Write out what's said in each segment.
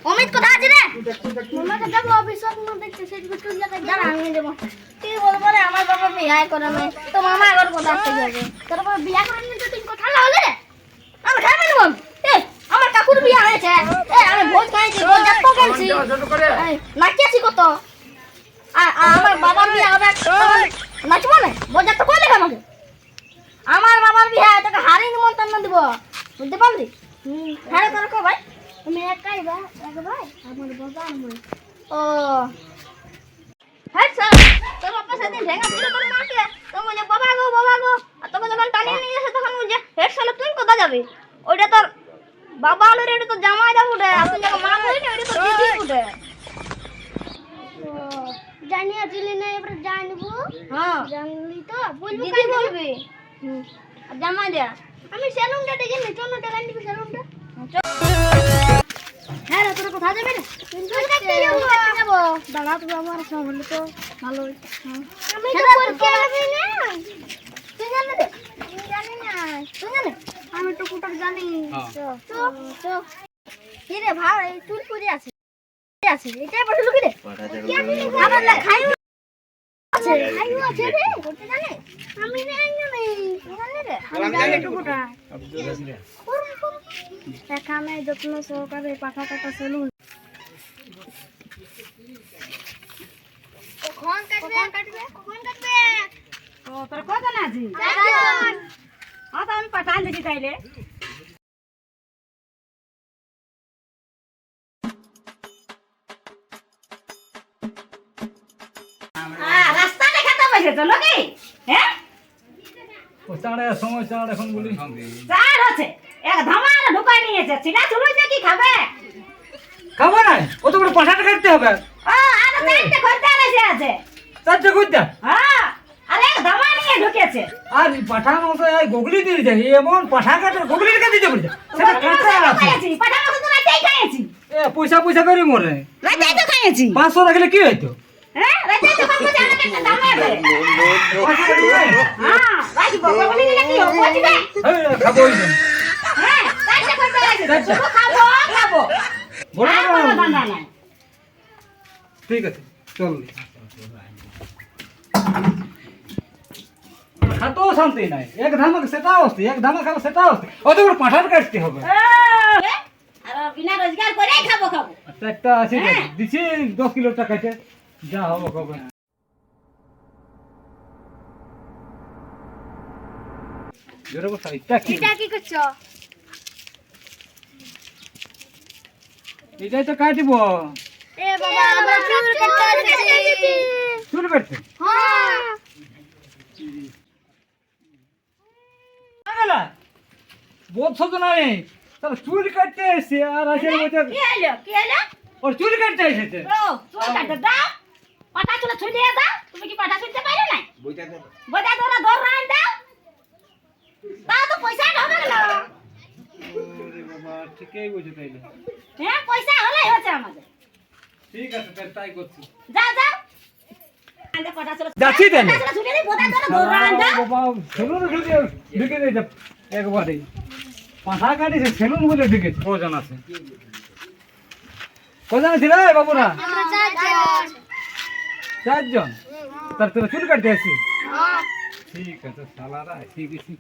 অমিত কোথা আছে রে? মামাকে যাবো অফিসত না দেখতে সেটা তুই জায়গায় দাঁড়া আমি দেবো। তুই বলবো রে আমার বাবা বিয়ে করে না তো মামা আবার কোথা থেকে যাবে? তোর বাবা বিয়ে করে নি তো তুই কথা হলে রে? আমি খাই না বল। আমার কাকুর বিয়ে হয়েছে। আমি ভোজ খাইছি, ভোজ যাত্রা করছি। নাচিয়েছি কত। আমার বাবার বিয়ে হবে নাচবো না? ভোজ যাত্রা করে দেবে আমাকে। আমার বাবার বিয়ে তোকে হাড়ি নিমন্ত্রণ দিব, বুঝতে পারলি? হ্যাঁ তোর কো ভাই তুমি একাই বা এক ভাই আমার বাবা আমার ও হ্যাঁ স্যার তোর বাবা সেদিন ঢেঙ্গা ছিল তোর মাকে তো বলে বাবা গো আর তোকে যখন টানিয়ে নিয়ে এসে তখন বলছে হেড সালে তুই কোথায় যাবি? ওইটা তোর বাবা হলো রে, তো জামাই যাবো রে, আপনি যখন মা বলি না ওইটা তো দিদি উঠে জানিয়ে দিলি না এবার জানবো। হ্যাঁ জানলি তো বলবি কি বলবি? আর জামাই দেয়া আমি সেলুনটা ডেকে নি চলো টাকা নিবি সেলুনটা। হ্যাঁ রে তোরা কোথায় যাবি রে? যাবো দাদা তুমি আমার সঙ্গে হলে তো ভালো হইতো। আমি তো পরীক্ষা যাবি না তুই জানি রে? আমি জানি না তুই জানি? আমি তো কোথাও জানি। তো তো কি রে ভাই চুল পুরি আছে আছে এটাই বসে লুকি রে আবার না খাই আছে খাইও আছে রে বলতে জানে আমি জানি জানি রে আমি জানি তো কোথা এখানে যত্ন সহকারে পাঠা কাটা সেলুন কখন কাটবে ও তোর কজন আছে? চারজন। তো আমি পাঠান দিছি তাইলে রাস্তা দেখাতে বসে তো নাকি? হ্যাঁ ও চাঁড়ে সময় চাঁড় এখন বলি চার আছে এক ধামার ঢুকাই নিয়েছে চিনা চুলুইছে কি খাবে? খাবো না ও তো পাঠাটা কাটতে হবে। আর চারটে করতে আছে চারটে করতে হ্যাঁ আর এক ধামা নিয়ে ঢুকেছে আর পাঠা মাংস এই গুগলি দিয়ে যায় এমন পাঠা কাটে গুগলির কাছে দিতে বলছে সেটা কাঁচা আছে পাঠা মাংস তো রাতেই খাইছি পয়সা করে মরে রাতেই তো খাইছি 500 রাখলে কি হইতো? হ্যাঁ রাতেই তো খাবো জানা একটা দামে আছে হ্যাঁ রাজি বাবা বলি না কি হবে বুঝবে? খাবো হ্যাঁ চারটে করতে আছে শুধু খাবো বলো না না না ঠিক আছে চল খাতো শান্তি নাই এক ধামাক সেটাও আসছে এক ধামা খাবো সেটাও আসছে অত বড় পাঠার কাটতে হবে আর বিনা রোজগার করেই খাবো একটা আছে দিছি 10 কিলো টাকাতে যা হবে খাবো জোরে কথা এটা কি করছো? এটাই তো কাটিব এ বাবা আমরা চুল কাটতে আসছি চুল কাটতে হ্যাঁ আগলা বলছো তো না তাহলে চুল কাটতে এসে আর আছে বলতে কি হলো ওর চুল কাটতে এসেছে ও চুল কাটতে দাও পাটা চুল ছুলিয়ে দাও তুমি কি পাটা ছুলতে পারো না বইটা ধরা ধর রান দাও তাও তো পয়সা হবে না ওরে বাবা ঠিকই বুঝে তাইলে হ্যাঁ পয়সা হলেই হচ্ছে আমাদের ঠিক আছে তাই করছি যাও আন্দা পাটা চুল যাচ্ছি দেন পাটা চুল ছুলিয়ে দি বইটা ধরা ধর রান দাও বাবা সেলুন ঢুকে দিয়েছে একবারে পাঠা কাটিছে সেলুন বলে ঢুকেছে কজন আছে কজন আছে রে বাবুরা? আমরা চারজন 4 জন তার তোরা চুল কাটতে আসি হ্যাঁ ঠিক আছে শালারা এসে গেছি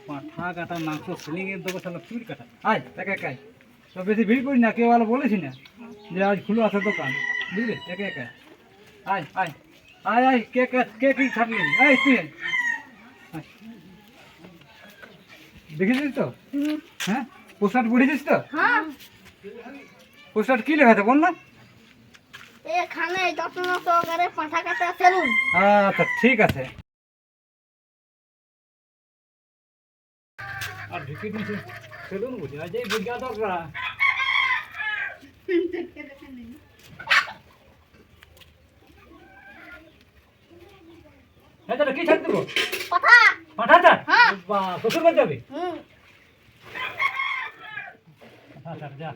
পাঠা কাটা মাংস সেলিং এর দেবো শালা চুল কাটা আয় একা একাই তো বেশি ভিড় করি না কেউ ভালো বলেছি না যে আজ খুলে আছে দোকান বুঝলি একা একা আয় আয় আয় আয় কে কি ছাড়লি এই তুই আয়। দেখেছিস তো হ্যাঁ পোস্টার পড়েছিস তো হ্যাঁ পোস্টার কি লেখা আছে বল না? এখানে যত্ন সহকারে পাঠা কাটা সেলুন আচ্ছা ঠিক আছে আর ঢুকে দিয়েছে সেলুন বুঝি আজ এই বিজ্ঞাপকরা হ্যাঁ কি ছাড় দেবো পাঠা পাঠাটা হ্যাঁ। বা শ্বশুর বাড়ি যাবি আচ্ছা যা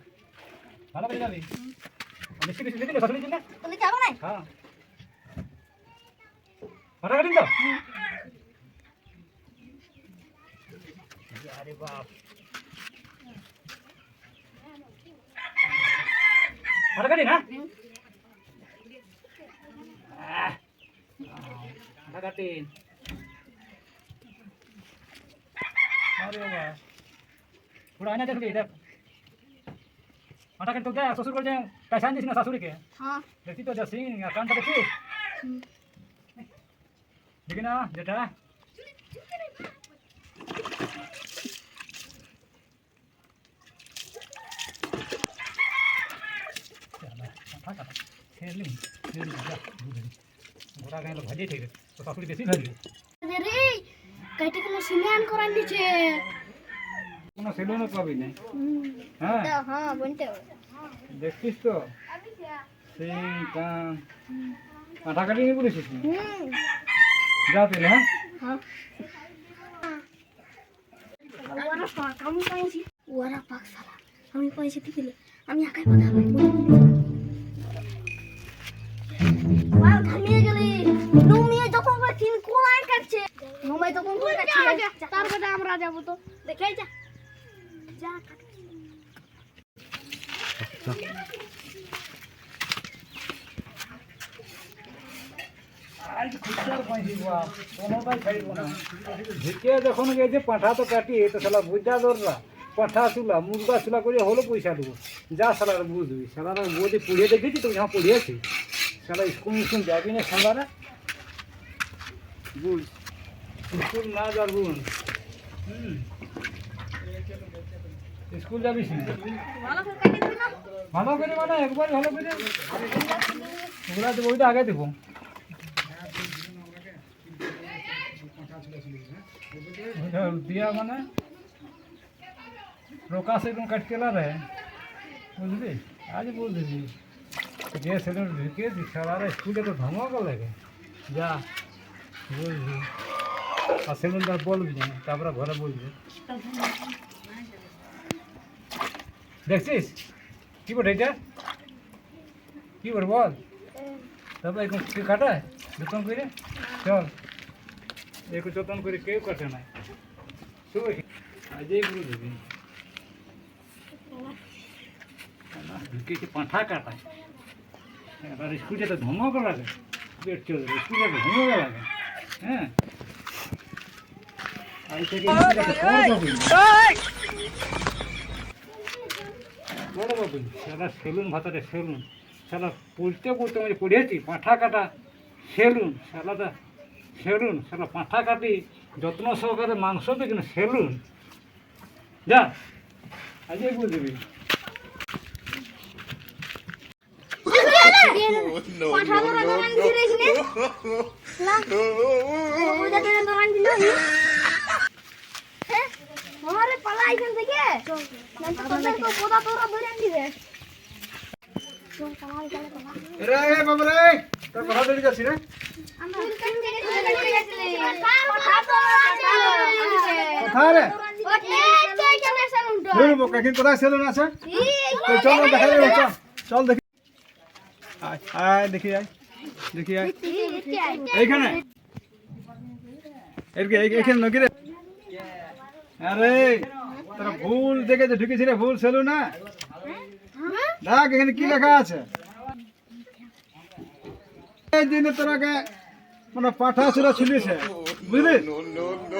ভালো করে যাবি বেশি বেশি দিবি না কথা দিবি না তুমি যাবো না হ্যাঁ পাঠা কাটিন তো আরে বাপ পাঠা কাটি না পাঠা কাটি আরে বাবা थोड़ा आना देख इधर पाठा काटी तो क्या ससुर को जाए पहचान दिस ना ससुर के हाँ देखी तो जैसे कान तो देखी देखी ना जेठा ঘোড়া গায়ে ভাজে ঠিক তো শাশুড়ি বেশি ভাজবে রে কাইটে কোনো সিনেমান করার নিচে কোনো সেলুনও পাবি না হ্যাঁ হ্যাঁ বলতে দেখছিস তো সেই পাঠা কাটি নিয়ে বলেছিস যা পেলে হ্যাঁ হ্যাঁ আমি পাইছি ওরা পাক সালা আমি পাইছি দিলে আমি একাই কথা বলবো বাল থামিয়ে গেলি নুমিয়ে যখন করে তিন কোণায় কাটছে নুমাই তখন কোণ কাটছে তার বেটা আমরা যাব তো দেখাই যা যা আজ খুচর পাইছি বাবা কোনোটাই খাইব না ঢেকে যখন গেছে পাঠা তো কাটি তো শালা বুঝা দররা পাঠা চুলা মুরগা চুলা করে হলো পয়সা দেবো যা শালার বুঝবি শালারা বৌদি পড়িয়ে দেখেছি তো যখন পড়িয়েছি শালা স্কুল যাবি না শালারা বুঝ স্কুল না যার বুঝ স্কুল যাবিস না ভালো করে মানে একবার ভালো করে ওগুলা দেবো ওইটা আগে দেবো দিয়া মানে প্রকাশ একদম কাটকেলা রে বুঝলি আজ বলছি যে সেদিন ঢুকেছি সারা স্কুলে তো ধমকা লাগে যা বুঝলি আর সেদিন তার বলবি না তারপরে ঘরে বলবি দেখছিস কি বল এটা কি বল বল তারপরে এখন কে কাটায় যতন করে চল একটু যতন করে কেউ কাটে না তুই আজই বুঝবি ঢুকেছে পাঁঠা কাটায় এবার স্কুলে তো ধমকা লাগে পেট চলবে স্কুলে তো ধমকা লাগে হ্যাঁ আজ থেকে বড় বাবু সারা সেলুন ভাতারে সেলুন সারা পড়তে পড়তে আমি পড়িয়েছি পাঁঠা কাটা সেলুন সালাদা সেলুন সারা পাঁঠা কাটি যত্ন সহকারে মাংস বিক্রি সেলুন যা আজই বুঝবি কোথায় সেলুন আছে চল দেখা যাবে চল দেখি আয় দেখি আয় দেখি আয় এইখানে এইখানে নাকি রে আরে তোরা ভুল দেখেছে ঢুকেছি রে ভুল সেলুন না দেখ এখানে কি লেখা আছে এই দিনে তোরাকে মানে পাঠা চুরা ছিলিছে বুঝলি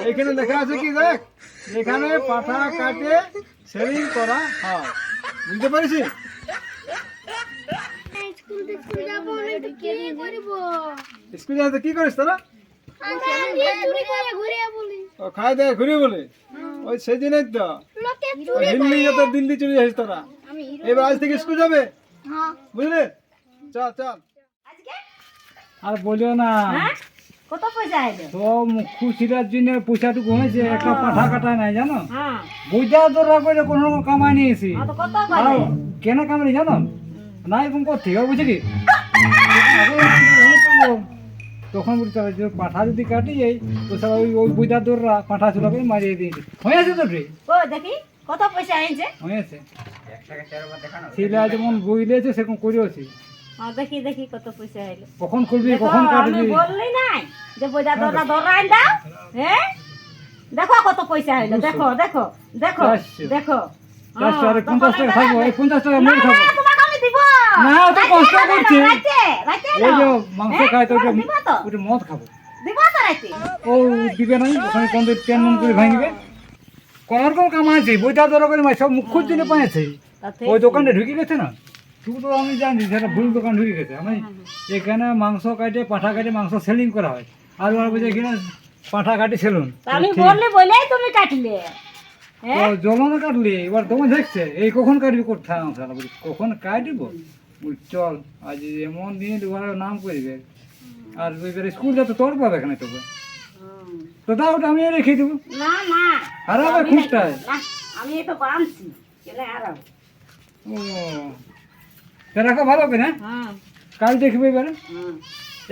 এইখানে লেখা আছে কি দেখ এখানে পাঠা কাটে সেলিং করা হয় বুঝতে পারিস স্কুল যাতে কি করিস তোরা খাই দেয় ঘুরিয়ে বলে ওই সেই দিনের তো হিন্দি যত দিল্লি চলে যাইস তোরা এবার আজ থেকে স্কুল যাবে বুঝলে চল চল আর বলিও না কত পয়সা আইলো তো খুশিটার জন্য পয়সাটুকু হয়েছে একটা পাঠা কাটা নাই জানো বুঝা দরকার করে কোনো কামাই নিয়েছি কত কেন কামাই জানো না এরকম করতে হবে বুঝলি তখন বলতে হবে যে পাঠা যদি কাটি যাই তো সবাই ওই বুঝা দররা পাঠা চুলাকে মারিয়ে দিয়েছে হয়েছে তো রে ও দেখি কত পয়সা আইছে হয়েছে ছেলে যেমন বইলেছে সেরকম করেওছি দেখি দেখি কত পয়সা আইলো কখন করবি কখন কাটবি বললি নাই যে পয়সা দররা দররাই দাও হ্যাঁ দেখো কত পয়সা আইলো দেখো দেখো দেখো দেখো 50 টাকা থাকবো এই 50 টাকা মেরে খাবো তোমাকে আমি দিব না চিন্তা করছি রাইতে রাইতে ওই যে মাংস খায় তো ওটা দিবা তো ওটা মদ খাবো দিবা তো রাইতে ও দিবে নাই ওখানে কোন তেল নুন করে ভাঙবে কোন রকম কাম আছে বইটা দর করে মাই সব মুখ্য জন্য পাইছে তাতে ওই দোকানে ঢুকে গেছে না তুই তো আমি জানি সেটা ভুল দোকান ঢুকে গেছে আমি এখানে মাংস কাটে পাঠা কাটে মাংস সেলিং করা হয় আর ওরা বলছে কিনা পাঠা কাটে সেলুন আমি বললি বলেই তুমি কাটলে তো জলনে কাটলি এবার তোমার দেখছে এই কখন কাটবি কোথায় সারা বলি কখন কাটব চল আজ এমন দিন ওরা নাম করবে আর এবারে স্কুল যাতে তোর পাবে এখানে তোকে তো দাও ওটা আমি রেখে দেবো না না আর আবার খুঁজটায় না আমি তো বানছি কেন হারাবো ও তা রাখা ভালো হবে না হ্যাঁ কাল দেখবে এবারে হ্যাঁ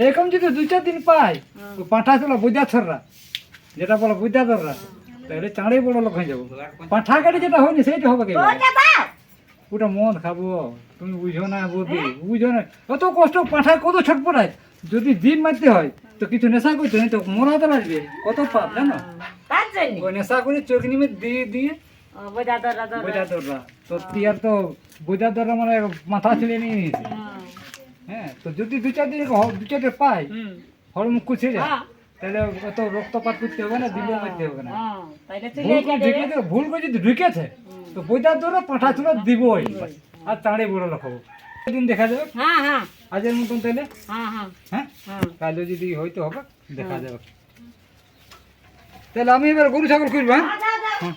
এরকম যদি 2-4 দিন পাই তো পাঠা ছিল বুঝাছররা যেটা বলো বুঝাছররা তাহলে চাঁড়ে বড় লোক হয়ে যাবো পাঠা কাটে যেটা হয়নি সেইটা হবে কি ওটা দাও ওটা মদ খাবো তুমি বুঝো না বুঝি বুঝো না কত কষ্ট পাঠায় কত ছটপটায় যদি দিন মারতে হয় তো কিছু নেশা করতে হয় তো মরাতে লাগবে কত পাপ জানো তার জন্য ওই নেশা করে চোখ নিমে দিয়ে দিয়ে বোঝা দরা দরা বুঝাদররা তো তিয়ার তো বুঝাদররা মানে মাথা ছিঁড়ে নিয়ে নিয়েছে হ্যাঁ তো যদি 2-4 দিন 2-4 দিন পাই হরমুখ খুঁজে যায় হ্যাঁ তাহলে অত রক্তপাত করতে হবে না দিলেও মারতে হবে না হ্যাঁ তাইলে ভুল চলে করে যাবে ঢুকে ভুল করে যদি ঢুকেছে তো বইটার ধরে পাঠা চুলো দিবই আর তাড়ে বড় লোক হবো দিন দেখা যাবে হ্যাঁ হ্যাঁ আজের মতন তাহলে হ্যাঁ হ্যাঁ হ্যাঁ হ্যাঁ কালও যদি হয়তো হবে দেখা যাবে তাহলে আমি এবার গরু ছাগল খুঁজবো হ্যাঁ দাও দাও হ্যাঁ